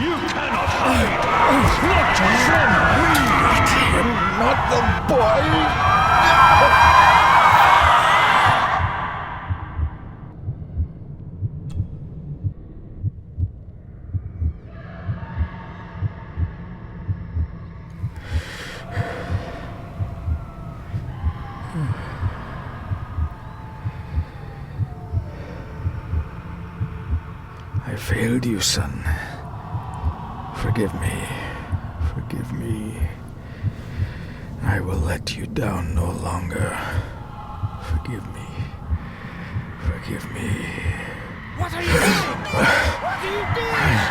You cannot hide! Not from me! Not the boy! I failed you, son. Forgive me. Forgive me. I will let you down no longer. Forgive me. Forgive me. What are you doing? What are you doing?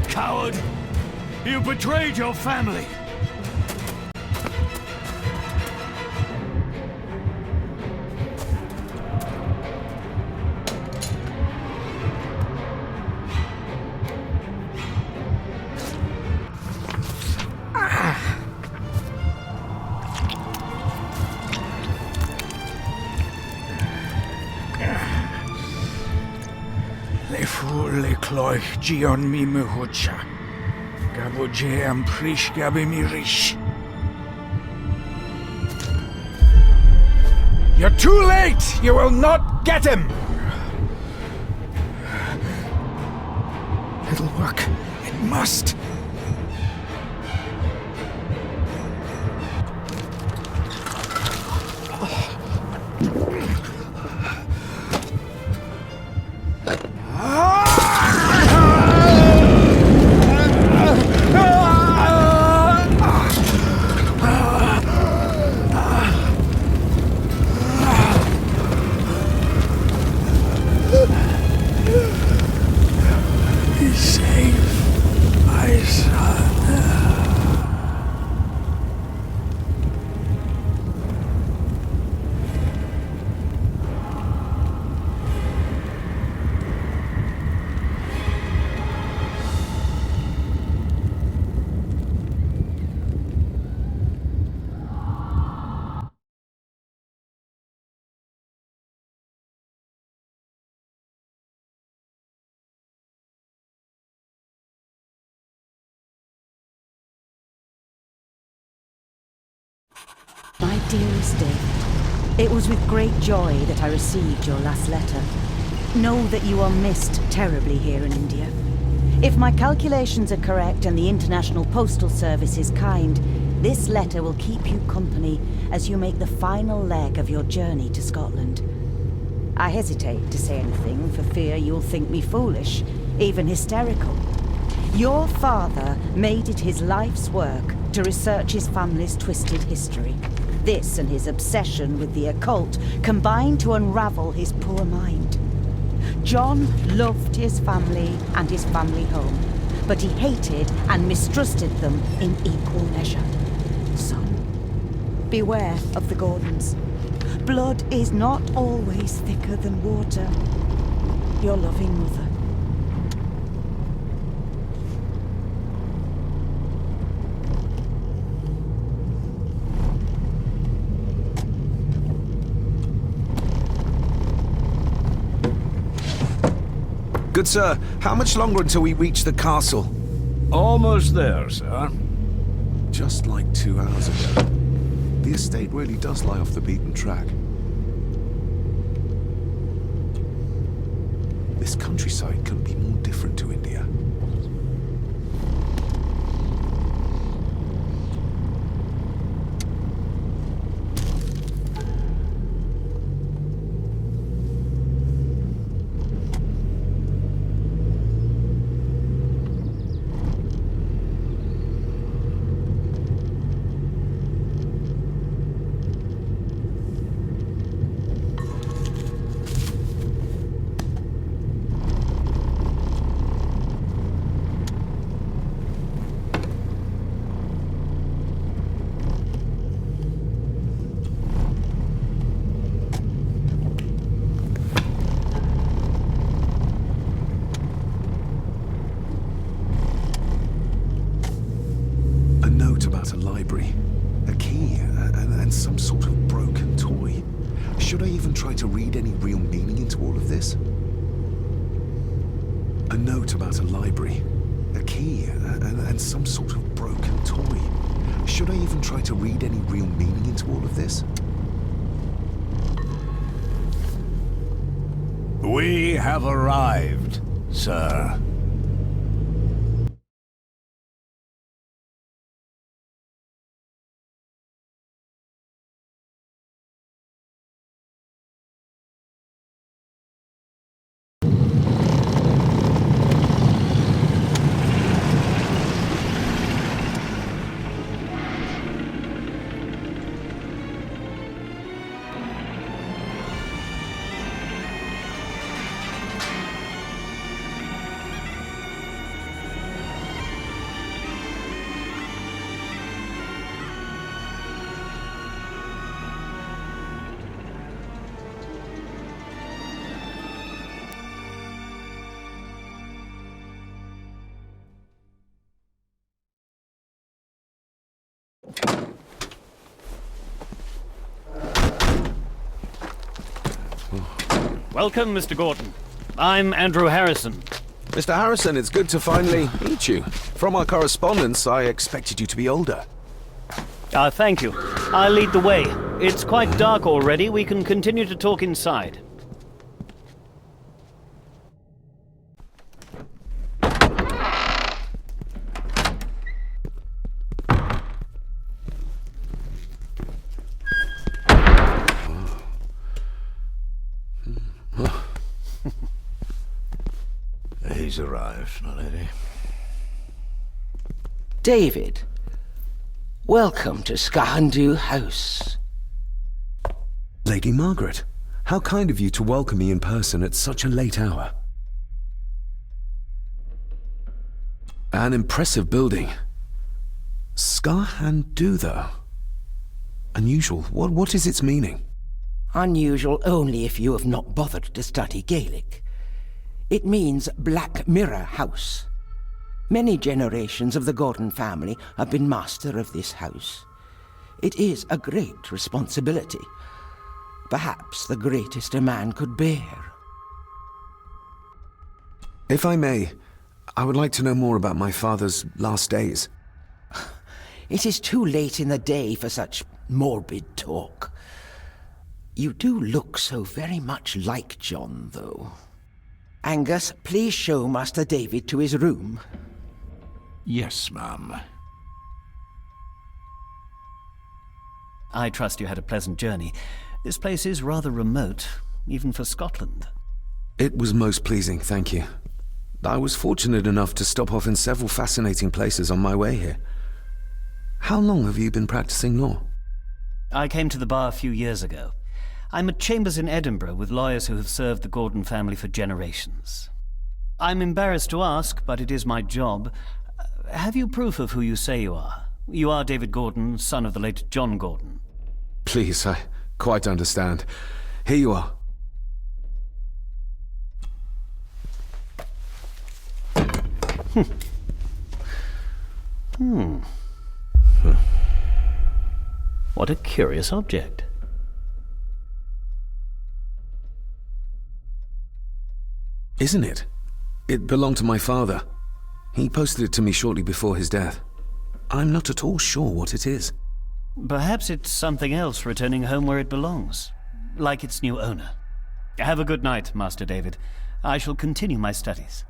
Coward! You betrayed your family! Le cloich gion mi mehucha. Gaboje am prish gabe mi rish. You're too late! You will not get him! It'll work. It must. My dearest David, it was with great joy that I received your last letter. Know that you are missed terribly here in India. If my calculations are correct and the International Postal Service is kind, this letter will keep you company as you make the final leg of your journey to Scotland. I hesitate to say anything for fear you'll think me foolish, even hysterical. Your father made it his life's work to research his family's twisted history. This and his obsession with the occult combined to unravel his poor mind. John loved his family and his family home, but he hated and mistrusted them in equal measure. Son, Beware of the Gordons. Blood is not always thicker than water. Your loving mother. Good sir, how much longer until we reach the castle? Almost there, sir. Just like 2 hours ago. The estate really does lie off the beaten track. This countryside couldn't be more different to India. A library, a key, and some sort of broken toy. Should I even try to read any real meaning into all of this? A note about a library, a key, and some sort of broken toy. Should I even try to read any real meaning into all of this? We have arrived, sir. Welcome, Mr. Gorton. I'm Andrew Harrison. Mr. Harrison, it's good to finally meet you. From our correspondence, I expected you to be older. Thank you. I'll lead the way. It's quite dark already. We can continue to talk inside. He's arrived, my lady. David, welcome to Skahandu House. Lady Margaret, how kind of you to welcome me in person at such a late hour. An impressive building. Skahandu, though. Unusual. What is its meaning? Unusual only if you have not bothered to study Gaelic. It means Black Mirror House. Many generations of the Gordon family have been master of this house. It is a great responsibility. Perhaps the greatest a man could bear. If I may, I would like to know more about my father's last days. It is too late in the day for such morbid talk. You do look so very much like John, though. Angus, please show Master David to his room. Yes, ma'am. I trust you had a pleasant journey. This place is rather remote, even for Scotland. It was most pleasing, thank you. I was fortunate enough to stop off in several fascinating places on my way here. How long have you been practicing law? I came to the bar a few years ago. I'm at chambers in Edinburgh with lawyers who have served the Gordon family for generations. I'm embarrassed to ask, but it is my job. Have you proof of who you say you are? You are David Gordon, son of the late John Gordon. Please, I quite understand. Here you are. What a curious object. Isn't it? It belonged to my father. He posted it to me shortly before his death. I'm not at all sure what it is. Perhaps it's something else returning home where it belongs, like its new owner. Have a good night, Master David. I shall continue my studies.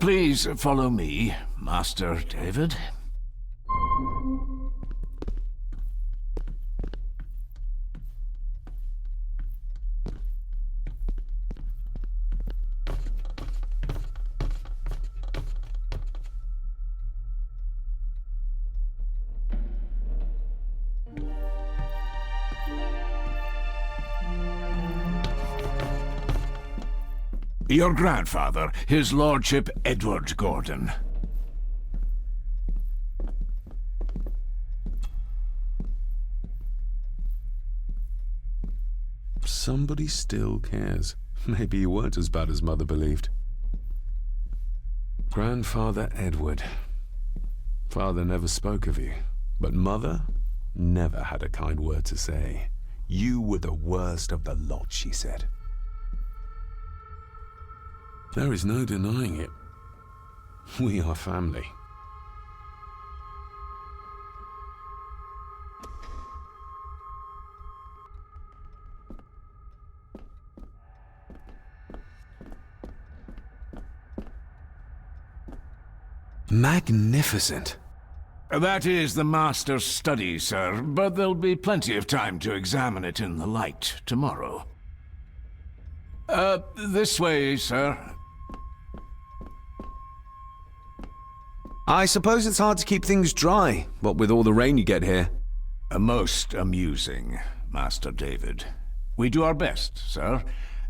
Please follow me, Master David. Your grandfather, his lordship Edward Gorton. Somebody still cares. Maybe you weren't as bad as Mother believed. Grandfather Edward. Father never spoke of you, but Mother never had a kind word to say. You were the worst of the lot, she said. There is no denying it. We are family. Magnificent. That is the master's study, sir, but there'll be plenty of time to examine it in the light tomorrow. This way, sir. I suppose it's hard to keep things dry, what with all the rain you get here. Most amusing, Master David. We do our best, sir.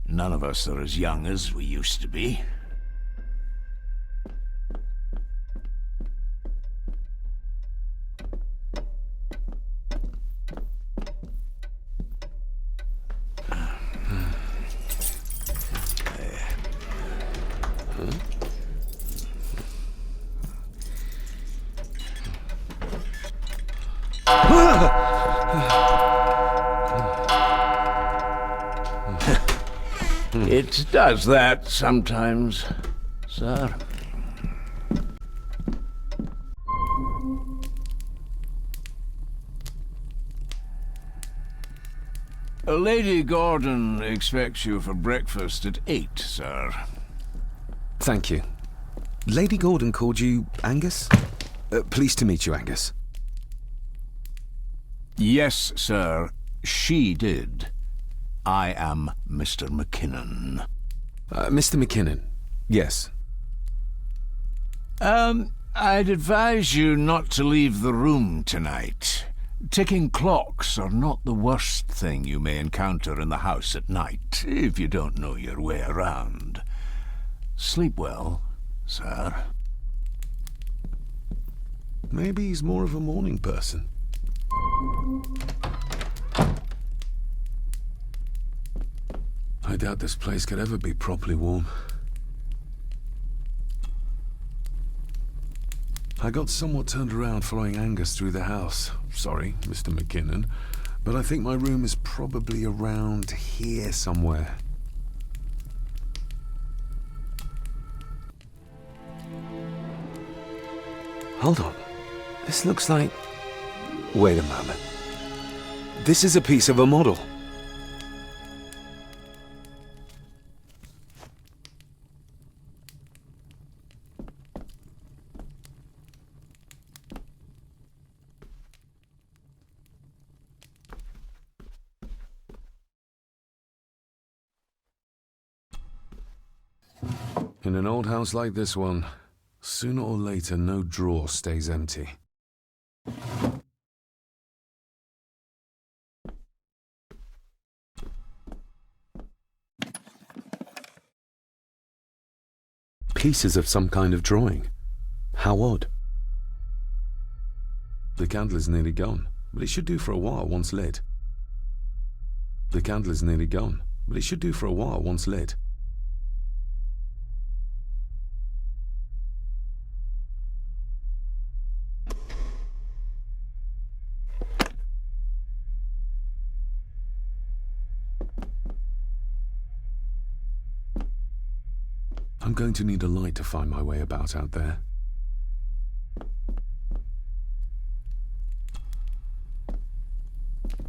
None of us are as young as we used to be. It does that sometimes, sir. Lady Gordon expects you for breakfast at 8, sir. Thank you. Lady Gordon called you Angus? Pleased to meet you, Angus. Yes, sir. She did. I am Mr. McKinnon. Mr. McKinnon, yes. I'd advise you not to leave the room tonight. Ticking clocks are not the worst thing you may encounter in the house at night, if you don't know your way around. Sleep well, sir. Maybe he's more of a morning person. I doubt this place could ever be properly warm. I got somewhat turned around following Angus through the house. Sorry, Mr. McKinnon, but I think my room is probably around here somewhere. Hold on. This looks like... Wait a moment. This is a piece of a model. In an old house like this one, sooner or later no drawer stays empty. Pieces of some kind of drawing. How odd. The candle is nearly gone, but it should do for a while once lit. The candle is nearly gone, but it should do for a while once lit. I'm going to need a light to find my way about out there.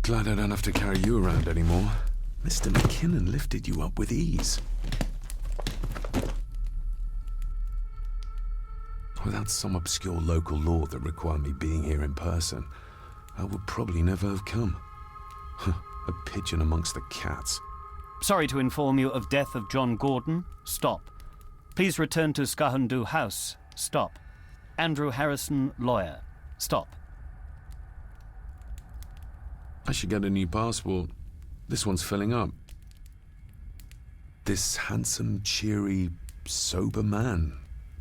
Glad I don't have to carry you around anymore. Mr. McKinnon lifted you up with ease. Without some obscure local law that required me being here in person, I would probably never have come. A pigeon amongst the cats. Sorry to inform you of death of John Gordon. Stop. Please return to Skahundu House. Stop. Andrew Harrison, lawyer. Stop. I should get a new passport. This one's filling up. This handsome, cheery, sober man.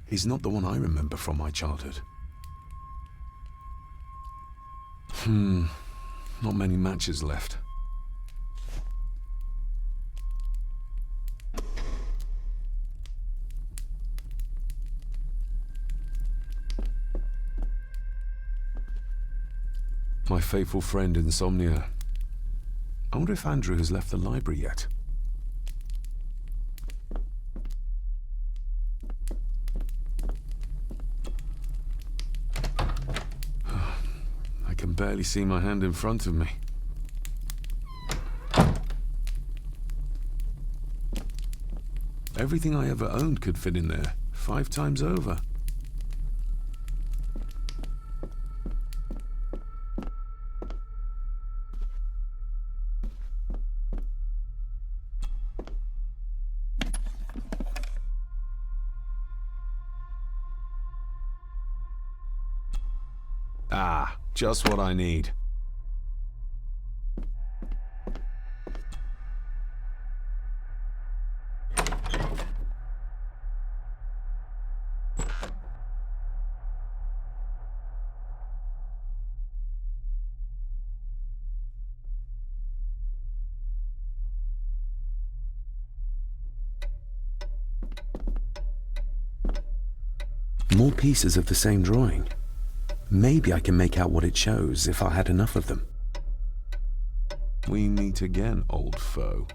He's not the one I remember from my childhood. Not many matches left. My faithful friend Insomnia. I wonder if Andrew has left the library yet. I can barely see my hand in front of me. Everything I ever owned could fit in there, 5 times over. Ah, just what I need. More pieces of the same drawing. Maybe I can make out what it shows if I had enough of them. We meet again, old foe.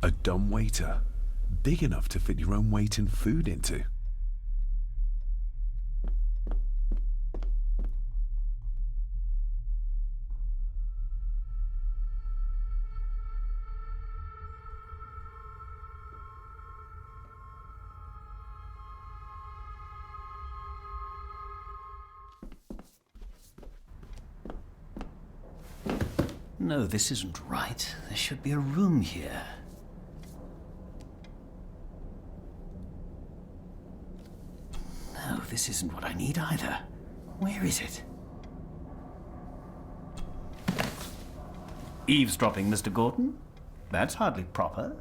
A dumb waiter. Big enough to fit your own weight in food into. No, this isn't right. There should be a room here. No, this isn't what I need either. Where is it? Eavesdropping, Mr. Gordon? That's hardly proper.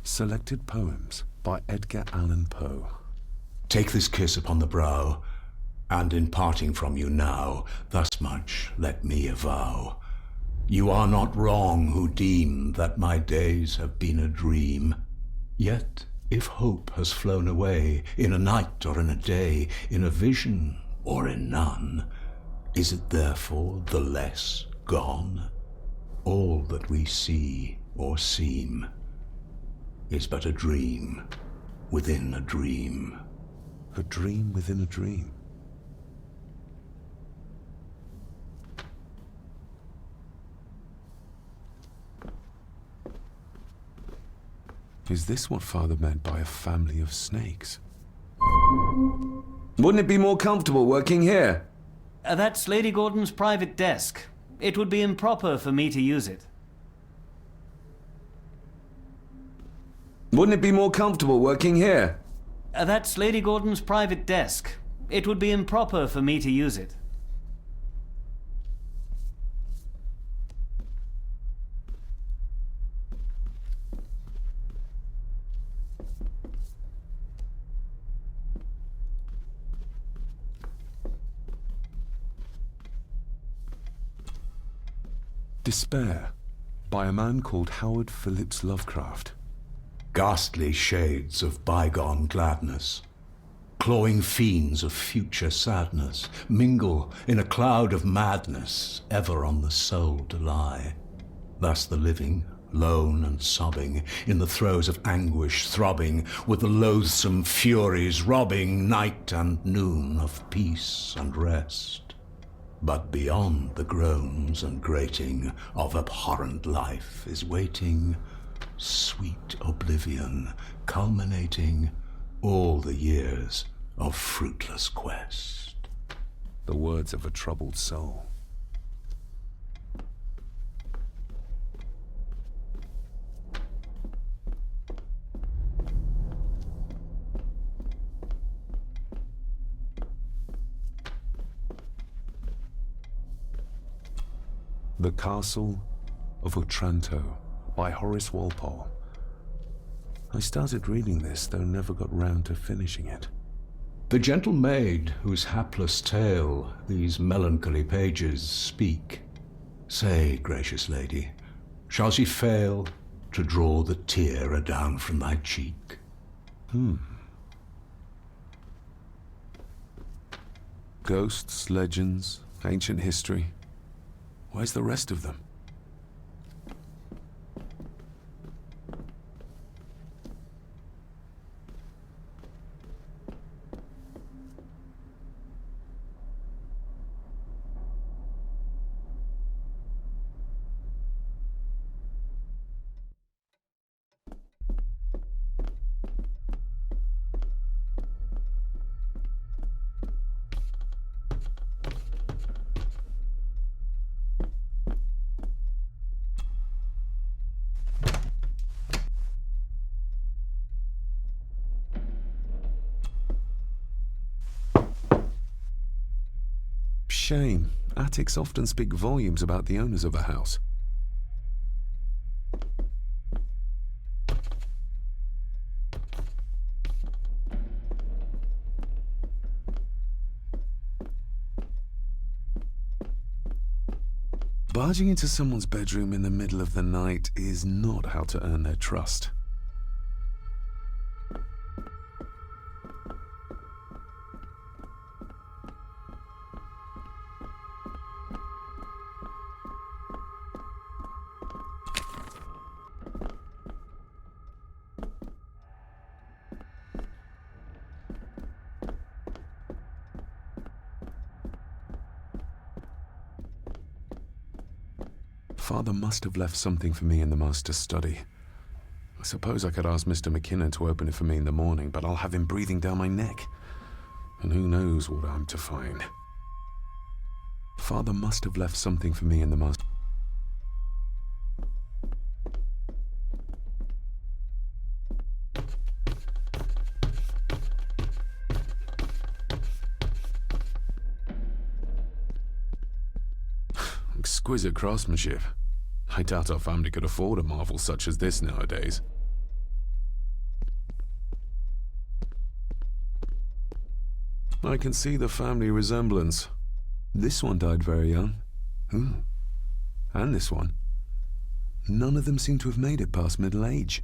Selected Poems by Edgar Allan Poe. Take this kiss upon the brow, and in parting from you now, thus much let me avow. You are not wrong who deem that my days have been a dream. Yet, if hope has flown away, in a night or in a day, in a vision or in none, is it therefore the less gone? All that we see or seem is but a dream within a dream. A dream within a dream. Is this what Father meant by a family of snakes? Wouldn't it be more comfortable working here? That's Lady Gordon's private desk. It would be improper for me to use it. Wouldn't it be more comfortable working here? That's Lady Gordon's private desk. It would be improper for me to use it. Despair, by a man called Howard Phillips Lovecraft. Ghastly shades of bygone gladness, clawing fiends of future sadness, mingle in a cloud of madness, ever on the soul to lie. Thus the living, lone and sobbing, in the throes of anguish throbbing, with the loathsome furies robbing night and noon of peace and rest. But beyond the groans and grating of abhorrent life is waiting sweet oblivion, culminating all the years of fruitless quest. The words of a troubled soul. The Castle of Otranto by Horace Walpole. I started reading this, though never got round to finishing it. The gentle maid whose hapless tale these melancholy pages speak, say, gracious lady, shall she fail to draw the tear adown from thy cheek? Ghosts, legends, ancient history. Where's the rest of them? Shame. Attics often speak volumes about the owners of a house. Barging into someone's bedroom in the middle of the night is not how to earn their trust. Father must have left something for me in the master's study. I suppose I could ask Mr. McKinnon to open it for me in the morning, but I'll have him breathing down my neck. And who knows what I'm to find. Father must have left something for me in the master... Exquisite craftsmanship. I doubt our family could afford a marvel such as this nowadays. I can see the family resemblance. This one died very young. And this one. None of them seem to have made it past middle age.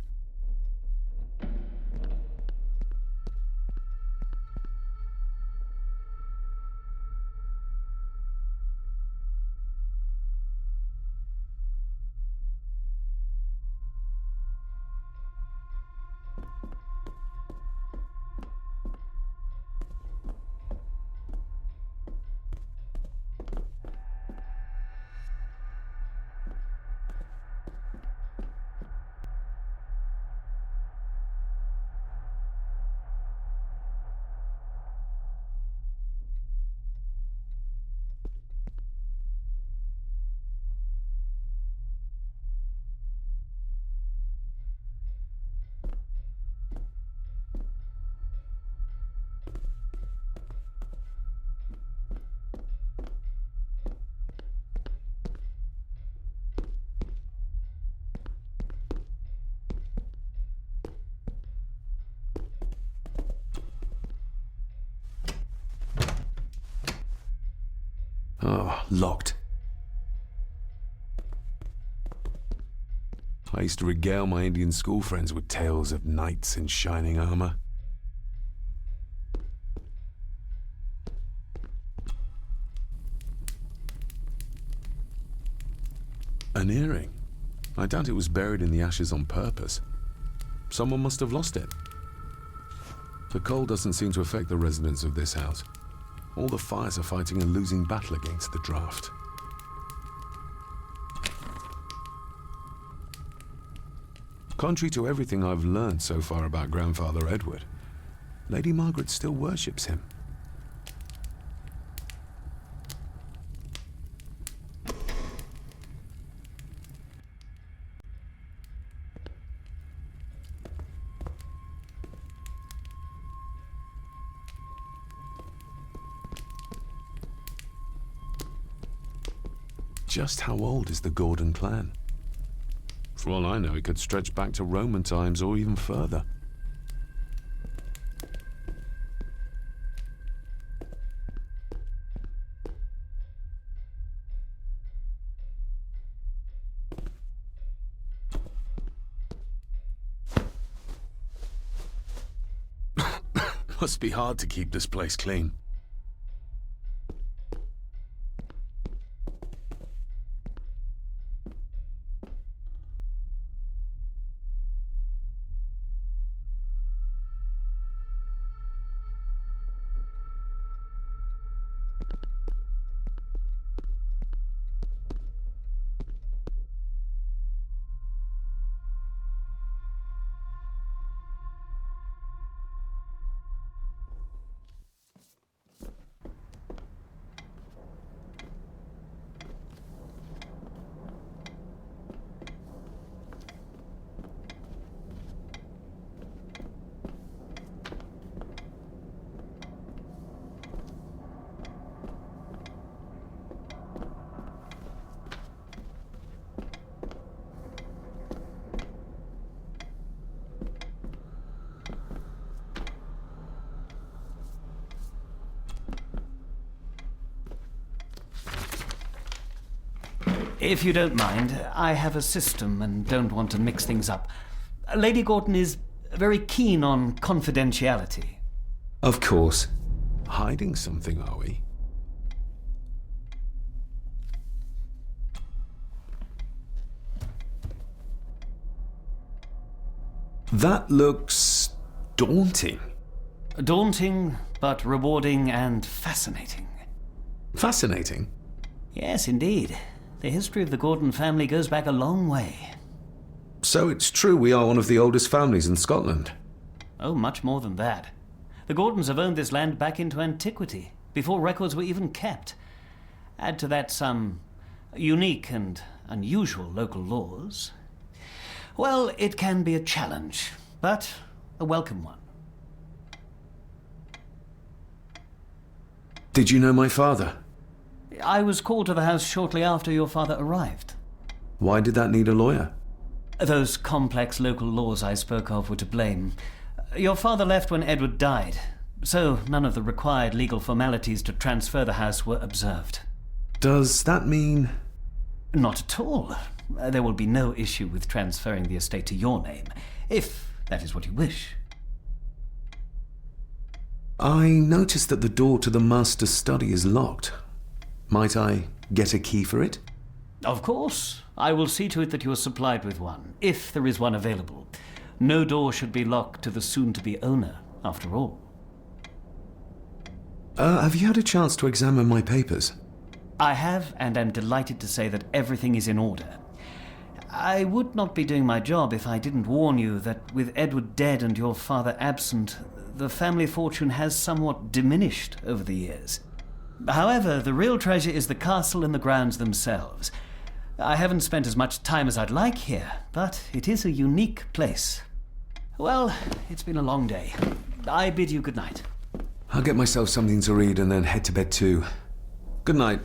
Oh, locked. I used to regale my Indian school friends with tales of knights in shining armor. An earring. I doubt it was buried in the ashes on purpose. Someone must have lost it. The cold doesn't seem to affect the residents of this house. All the fires are fighting a losing battle against the draft. Contrary to everything I've learned so far about Grandfather Edward, Lady Margaret still worships him. Just how old is the Gordan clan? For all I know, it could stretch back to Roman times or even further. Must be hard to keep this place clean. If you don't mind, I have a system and don't want to mix things up. Lady Gorton is very keen on confidentiality. Of course. Hiding something, are we? That looks daunting. Daunting, but rewarding and fascinating. Fascinating? Yes, indeed. The history of the Gorton family goes back a long way. So it's true we are one of the oldest families in Scotland? Oh, much more than that. The Gordons have owned this land back into antiquity, before records were even kept. Add to that some unique and unusual local laws. Well, it can be a challenge, but a welcome one. Did you know my father? I was called to the house shortly after your father arrived. Why did that need a lawyer? Those complex local laws I spoke of were to blame. Your father left when Edward died, so none of the required legal formalities to transfer the house were observed. Does that mean... Not at all. There will be no issue with transferring the estate to your name, if that is what you wish. I noticed that the door to the master's study is locked. Might I get a key for it? Of course. I will see to it that you are supplied with one, if there is one available. No door should be locked to the soon-to-be owner, after all. Have you had a chance to examine my papers? I have, and am delighted to say that everything is in order. I would not be doing my job if I didn't warn you that with Edward dead and your father absent, the family fortune has somewhat diminished over the years. However, the real treasure is the castle and the grounds themselves. I haven't spent as much time as I'd like here, but it is a unique place. Well, it's been a long day. I bid you good night. I'll get myself something to read and then head to bed too. Good night.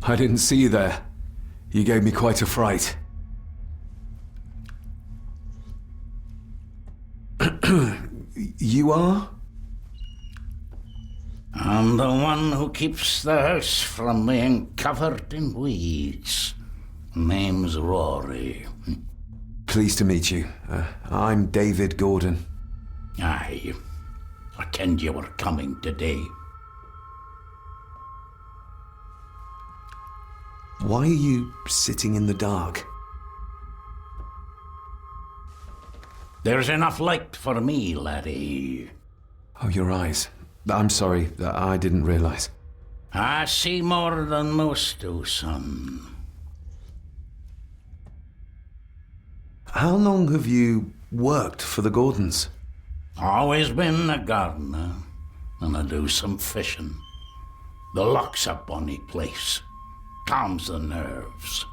I didn't see you there. You gave me quite a fright. You are? I'm the one who keeps the house from being covered in weeds. Name's Rory. Pleased to meet you. I'm Дэвид Гордон. Aye. I kenned you were coming today. Why are you sitting in the dark? There's enough light for me, laddie. Oh, your eyes. I'm sorry, I didn't realize. I see more than most do, son. How long have you worked for the Gordons? Always been a gardener, and I do some fishing. The loch's a bonny place. Calms the nerves.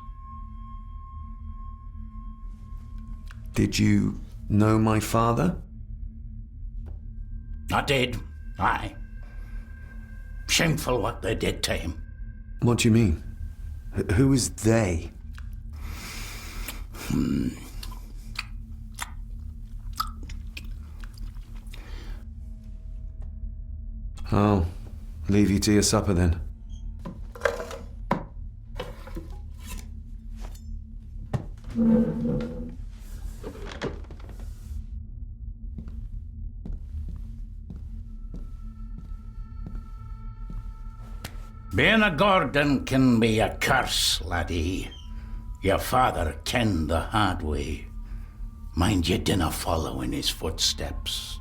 Did you know my father? I did, aye. Shameful what they did to him. What do you mean? Who is they? I'll leave you to your supper then. Being a Gordon can be a curse, laddie. Your father kenned the hard way. Mind you dinna follow in his footsteps.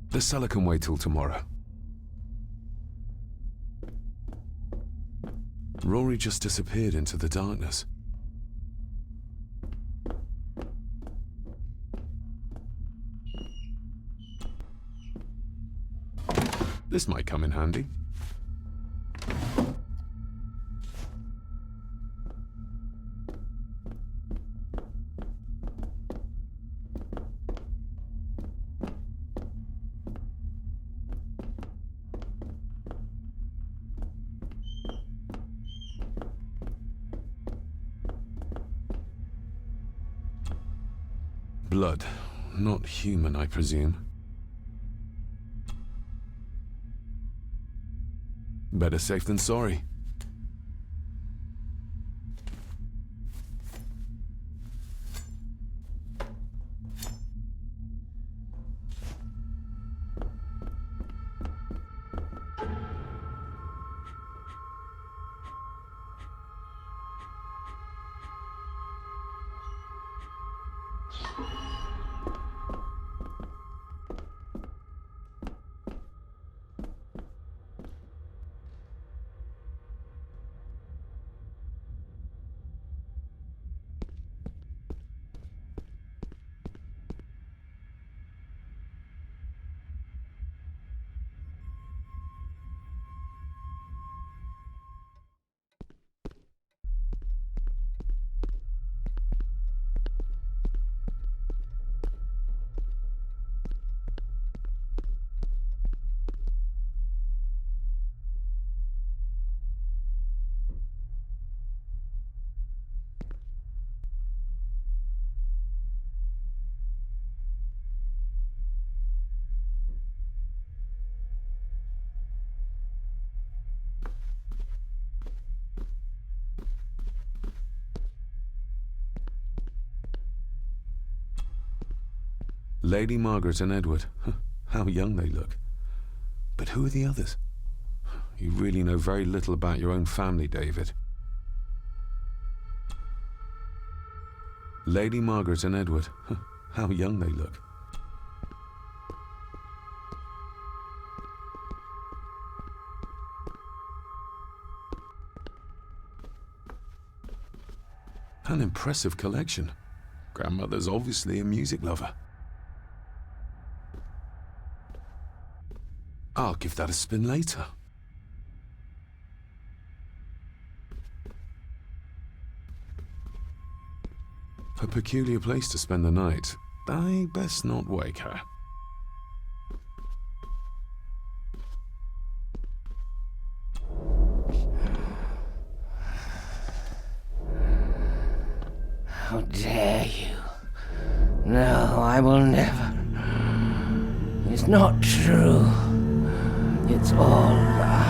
The cellar can wait till tomorrow. Rory just disappeared into the darkness. This might come in handy. Blood. Not human, I presume. Better safe than sorry. Lady Margaret and Edward. How young they look. But who are the others? You really know very little about your own family, David. Lady Margaret and Edward. How young they look. An impressive collection. Grandmother's obviously a music lover. I'll give that a spin later. A peculiar place to spend the night. I best not wake her. How dare you? No, I will never. It's not true. It's all lie.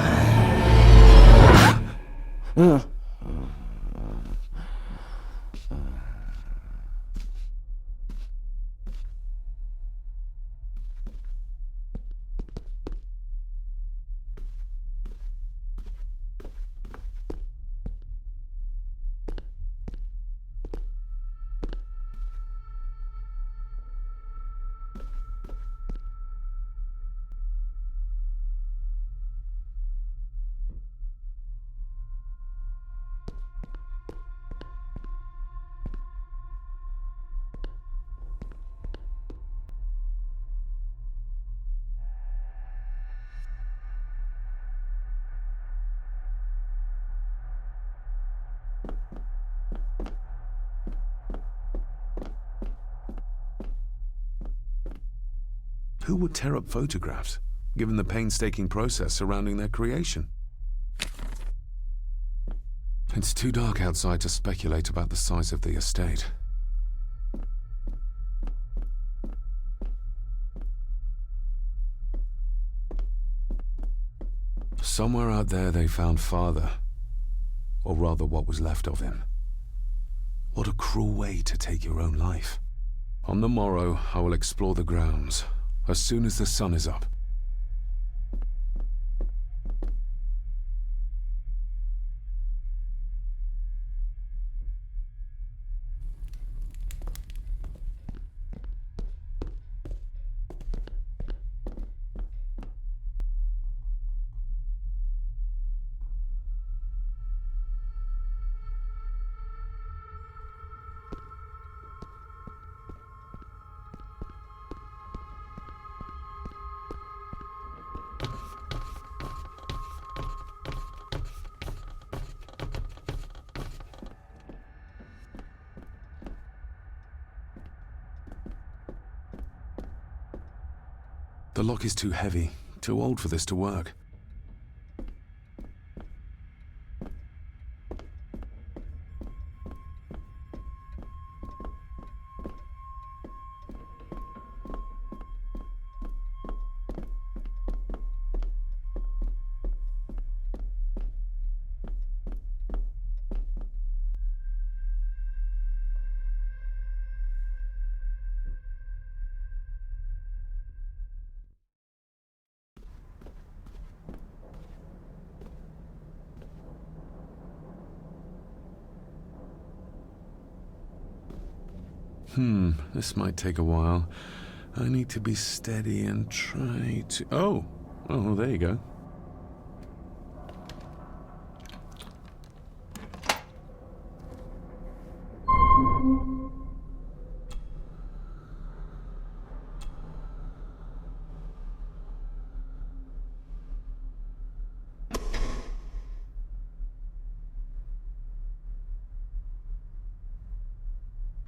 Who would tear up photographs, given the painstaking process surrounding their creation? It's too dark outside to speculate about the size of the estate. Somewhere out there they found father, or rather what was left of him. What a cruel way to take your own life. On the morrow, I will explore the grounds, as soon as the sun is up. The lock is too heavy, too old for this to work. This might take a while. I need to be steady and try to... Oh, there you go.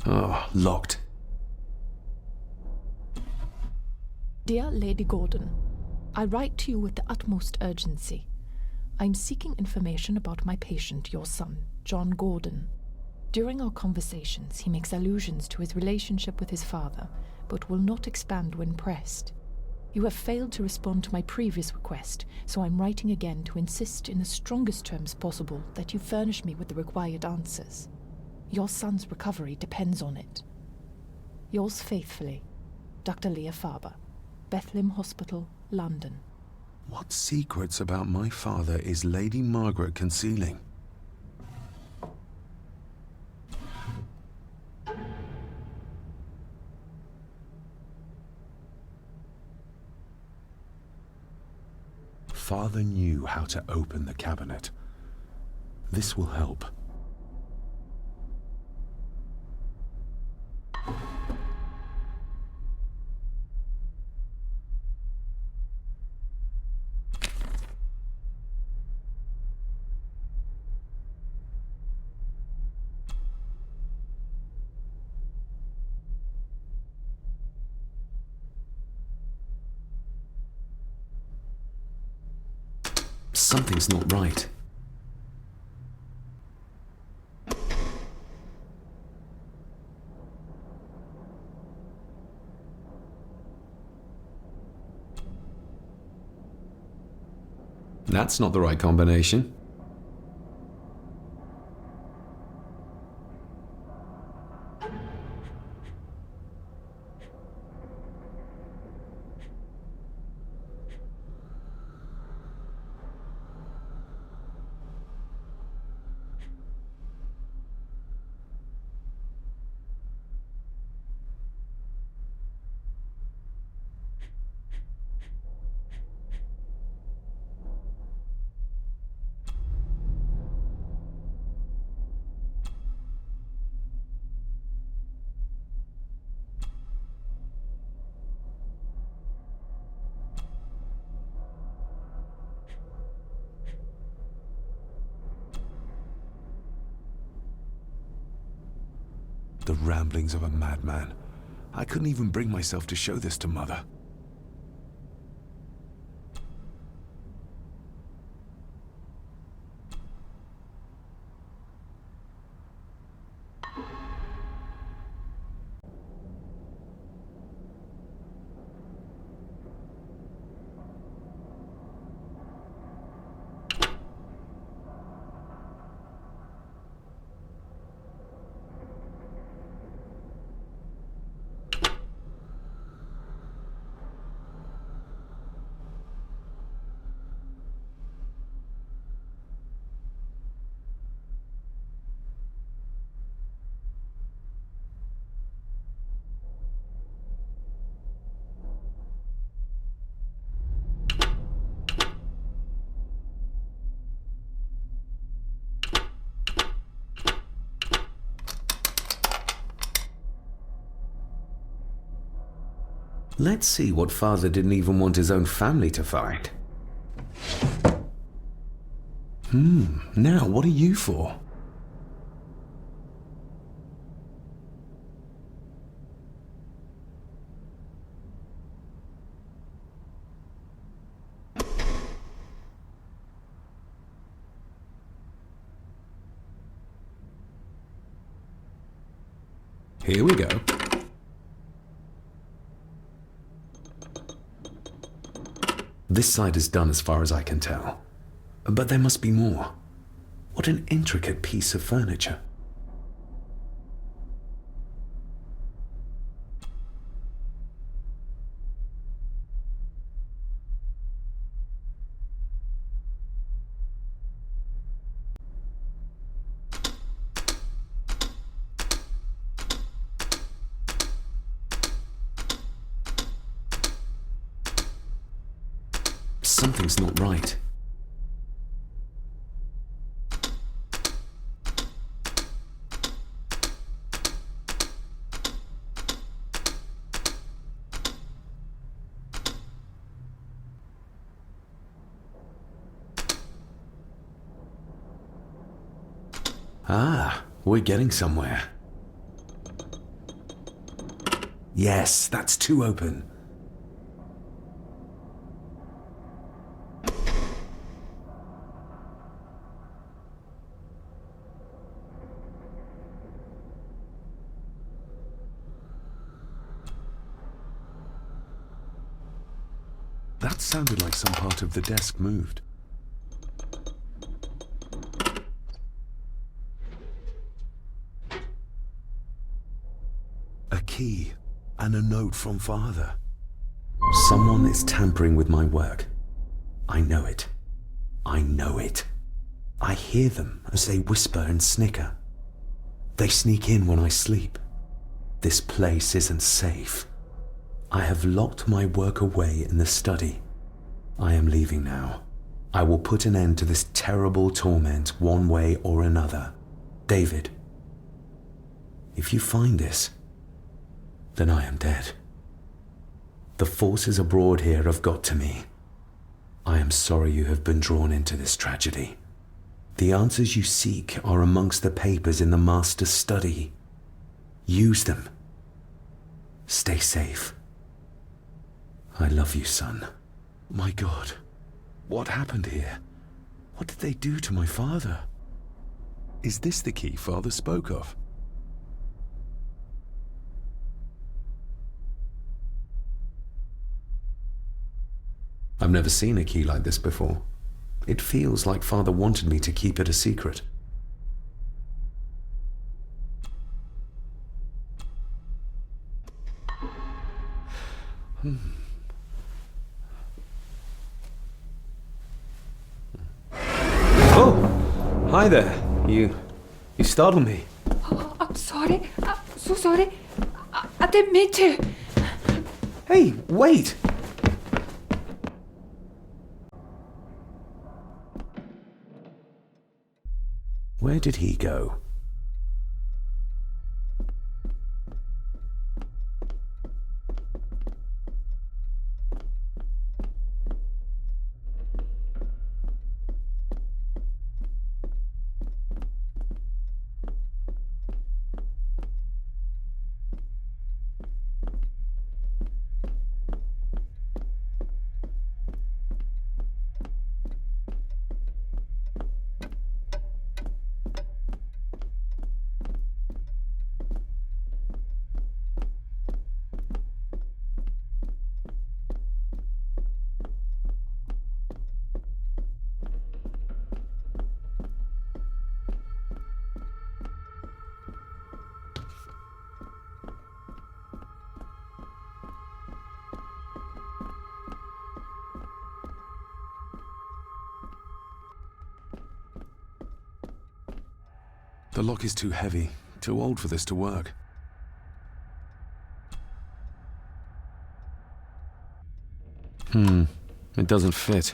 Oh, locked. Dear Lady Gordon, I write to you with the utmost urgency. I am seeking information about my patient, your son, John Gordon. During our conversations, he makes allusions to his relationship with his father, but will not expand when pressed. You have failed to respond to my previous request, so I'm writing again to insist in the strongest terms possible that you furnish me with the required answers. Your son's recovery depends on it. Yours faithfully, Dr. Leah Farber, Bethlehem Hospital, London. What secrets about my father is Lady Margaret concealing? Father knew how to open the cabinet. This will help. Something's not right. That's not the right combination. The ramblings of a madman. I couldn't even bring myself to show this to Mother. Let's see what Father didn't even want his own family to find. Now what are you for? Here we go. This side is done as far as I can tell. But there must be more. What an intricate piece of furniture. Something's not right. Ah, we're getting somewhere. Yes, that's too open. That sounded like some part of the desk moved. A key and a note from Father. Someone is tampering with my work. I know it. I know it. I hear them as they whisper and snicker. They sneak in when I sleep. This place isn't safe. I have locked my work away in the study. I am leaving now. I will put an end to this terrible torment one way or another. David, if you find this, then I am dead. The forces abroad here have got to me. I am sorry you have been drawn into this tragedy. The answers you seek are amongst the papers in the Master's study. Use them. Stay safe. I love you, son. My God, what happened here? What did they do to my father? Is this the key Father spoke of? I've never seen a key like this before. It feels like Father wanted me to keep it a secret. Oh! Hi there. You startled me. Oh, I'm sorry. I'm so sorry. I didn't mean to. Hey, wait! Where did he go? The lock is too heavy, too old for this to work. It doesn't fit.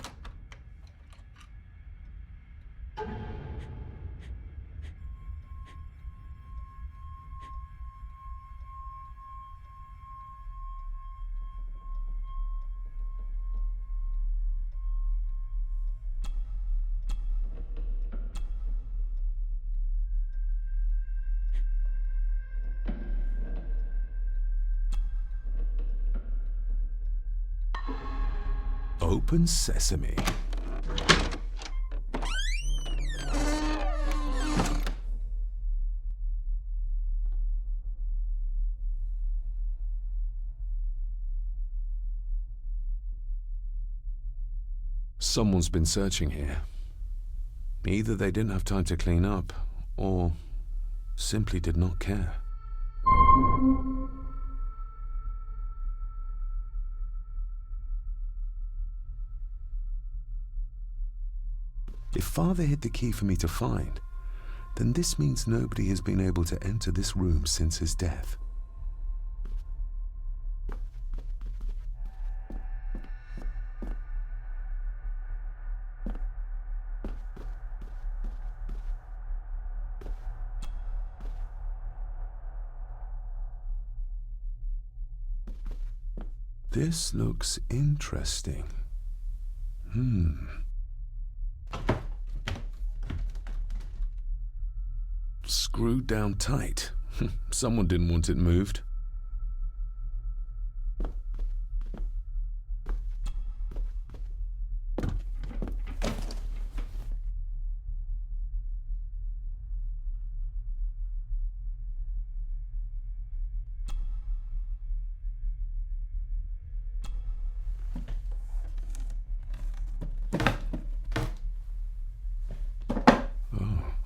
Open sesame. Someone's been searching here. Either they didn't have time to clean up, or simply did not care. If Father hid the key for me to find, then this means nobody has been able to enter this room since his death. This looks interesting. Screwed down tight. Someone didn't want it moved.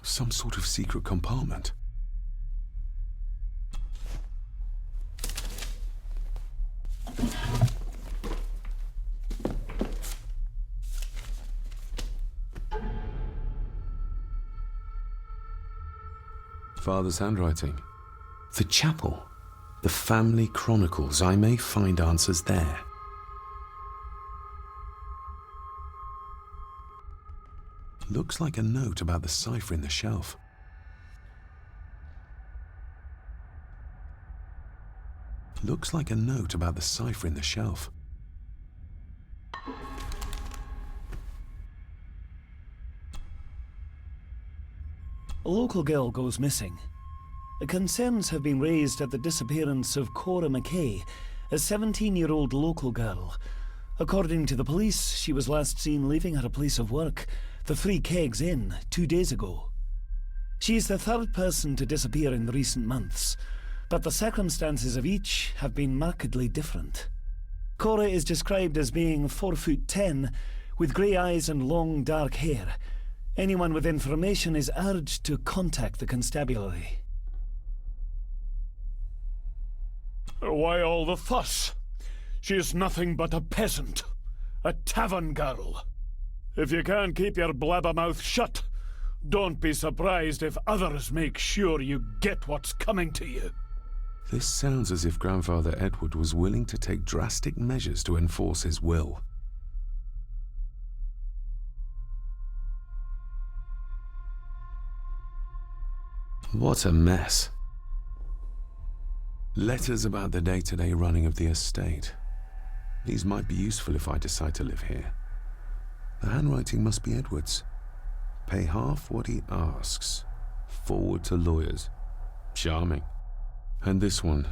Some sort of secret compartment. Father's handwriting. The chapel. The family chronicles. I may find answers there. Looks like a note about the cipher in the shelf. Looks like a note about the cipher in the shelf. A local girl goes missing. Concerns have been raised at the disappearance of Cora McKay, a 17-year-old local girl. According to the police, she was last seen leaving her place of work, the Three Kegs Inn, 2 days ago. She is the third person to disappear in recent months, but the circumstances of each have been markedly different. Cora is described as being 4'10", with grey eyes and long dark hair. Anyone with information is urged to contact the constabulary. Why all the fuss? She is nothing but a peasant, a tavern girl. If you can't keep your blabbermouth shut, don't be surprised if others make sure you get what's coming to you. This sounds as if Grandfather Edward was willing to take drastic measures to enforce his will. What a mess. Letters about the day-to-day running of the estate. These might be useful if I decide to live here. The handwriting must be Edward's. Pay half what he asks. Forward to lawyers. Charming. And this one.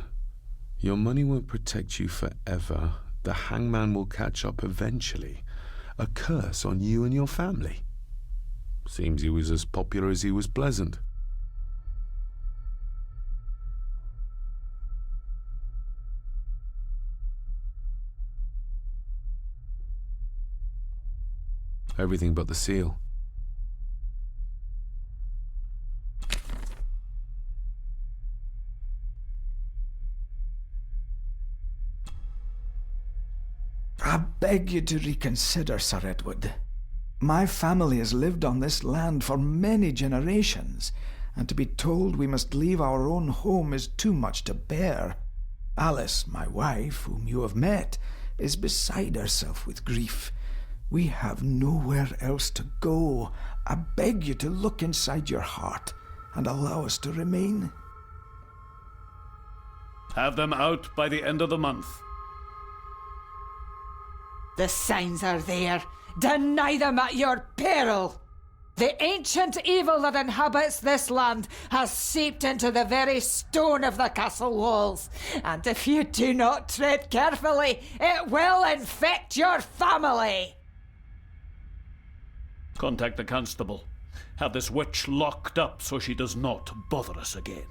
Your money won't protect you forever. The hangman will catch up eventually. A curse on you and your family. Seems he was as popular as he was pleasant. Everything but the seal. I beg you to reconsider, Sir Edward. My family has lived on this land for many generations, and to be told we must leave our own home is too much to bear. Alice, my wife, whom you have met, is beside herself with grief. We have nowhere else to go. I beg you to look inside your heart and allow us to remain. Have them out by the end of the month. The signs are there. Deny them at your peril. The ancient evil that inhabits this land has seeped into the very stone of the castle walls, and if you do not tread carefully, it will infect your family. Contact the constable. Have this witch locked up so she does not bother us again.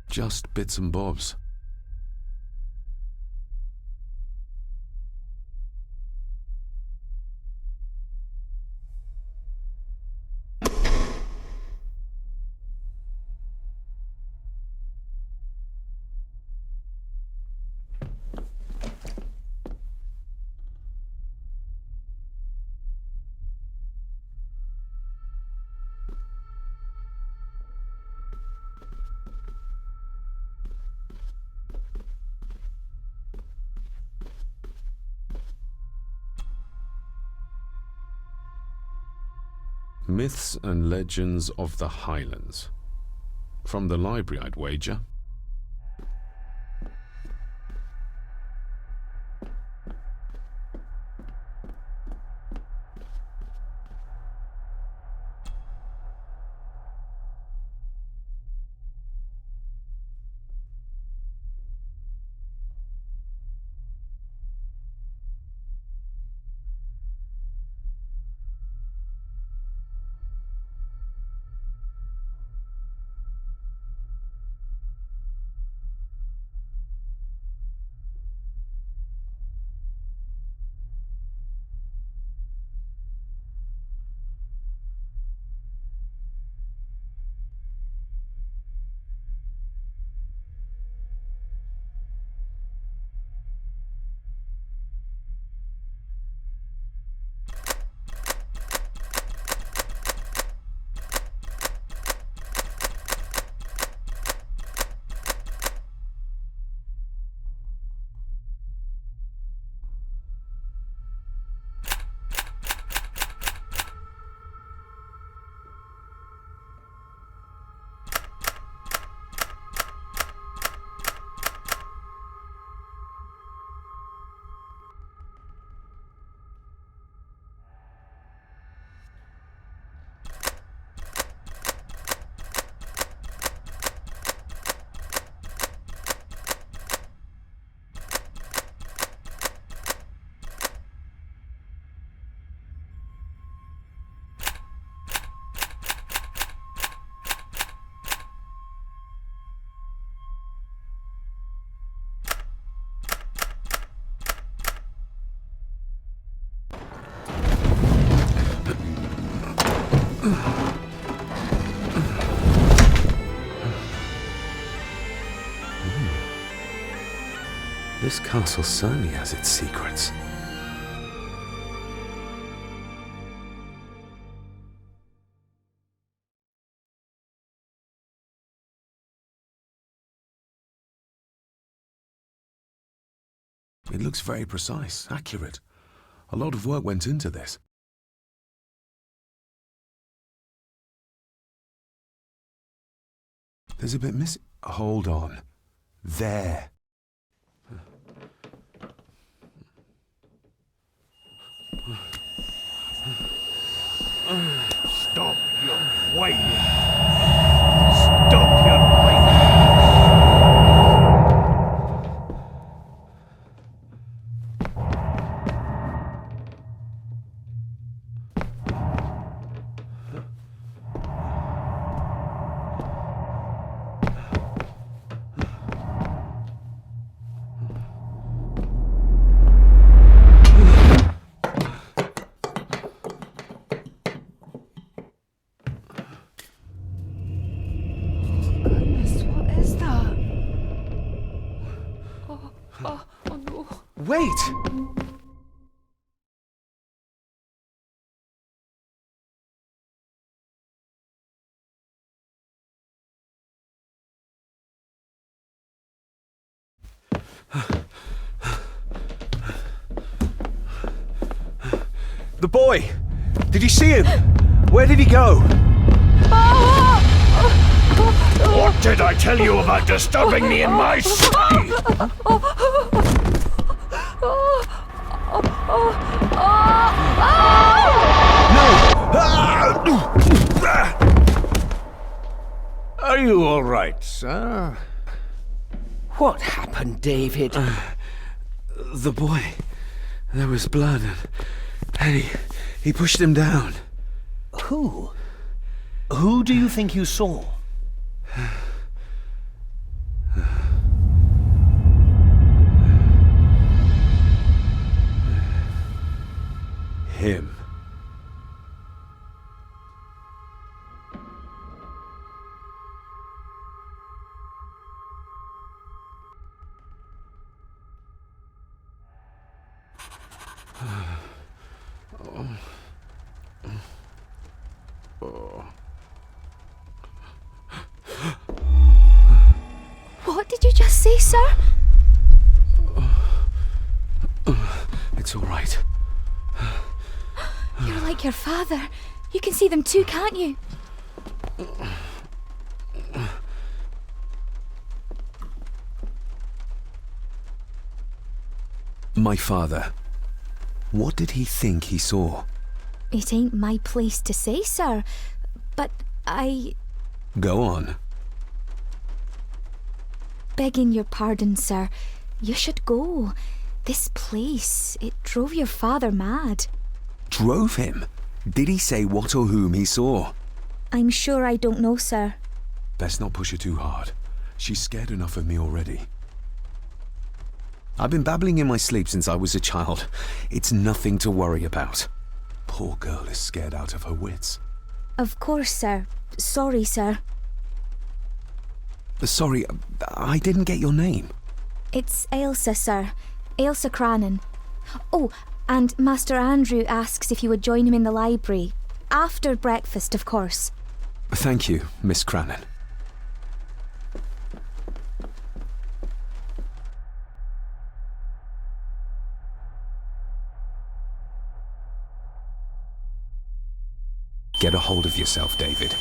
Just bits and bobs. Myths and Legends of the Highlands. From the library, I'd wager. This castle certainly has its secrets. It looks very precise, accurate. A lot of work went into this. There's a bit missing. Hold on. There. Stop your whining! Stop your whining! Wait! The boy! Did you see him? Where did he go? What did I tell you about disturbing me in my study? Are you all right, sir? What happened, David? The boy. There was blood and he pushed him down. Who? Who do you think you saw? Him. What did you just say, sir? It's all right. You're like your father. You can see them too, can't you? My father. What did he think he saw? It ain't my place to say, sir. But Go on. Begging your pardon, sir. You should go. This place, it drove your father mad. Drove him? Did he say what or whom he saw? I'm sure I don't know, sir. Best not push her too hard. She's scared enough of me already. I've been babbling in my sleep since I was a child. It's nothing to worry about. Poor girl is scared out of her wits. Of course, sir. Sorry, sir. Sorry, I didn't get your name. It's Ailsa, sir. Ailsa Crannan. Oh, and Master Andrew asks if you would join him in the library. After breakfast, of course. Thank you, Miss Crannan. Get a hold of yourself, David.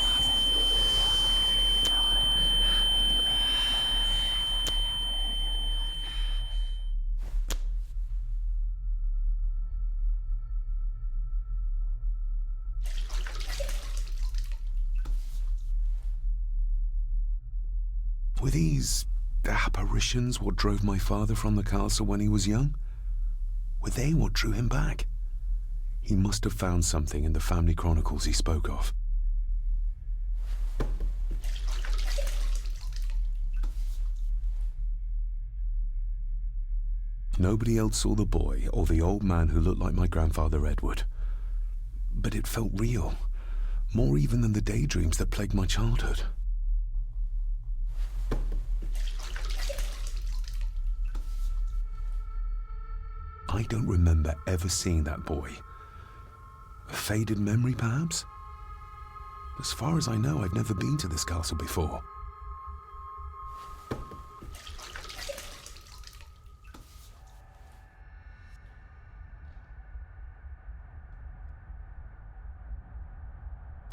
Were these apparitions what drove my father from the castle when he was young? Were they what drew him back? He must have found something in the family chronicles he spoke of. Nobody else saw the boy or the old man who looked like my grandfather Edward. But it felt real. More even than the daydreams that plagued my childhood. I don't remember ever seeing that boy. A faded memory, perhaps? As far as I know, I've never been to this castle before.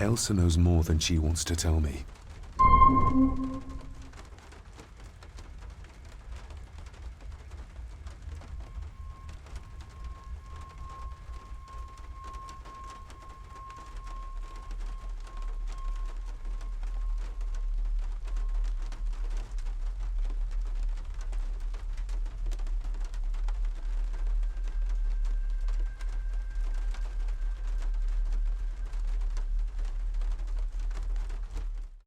Elsa knows more than she wants to tell me.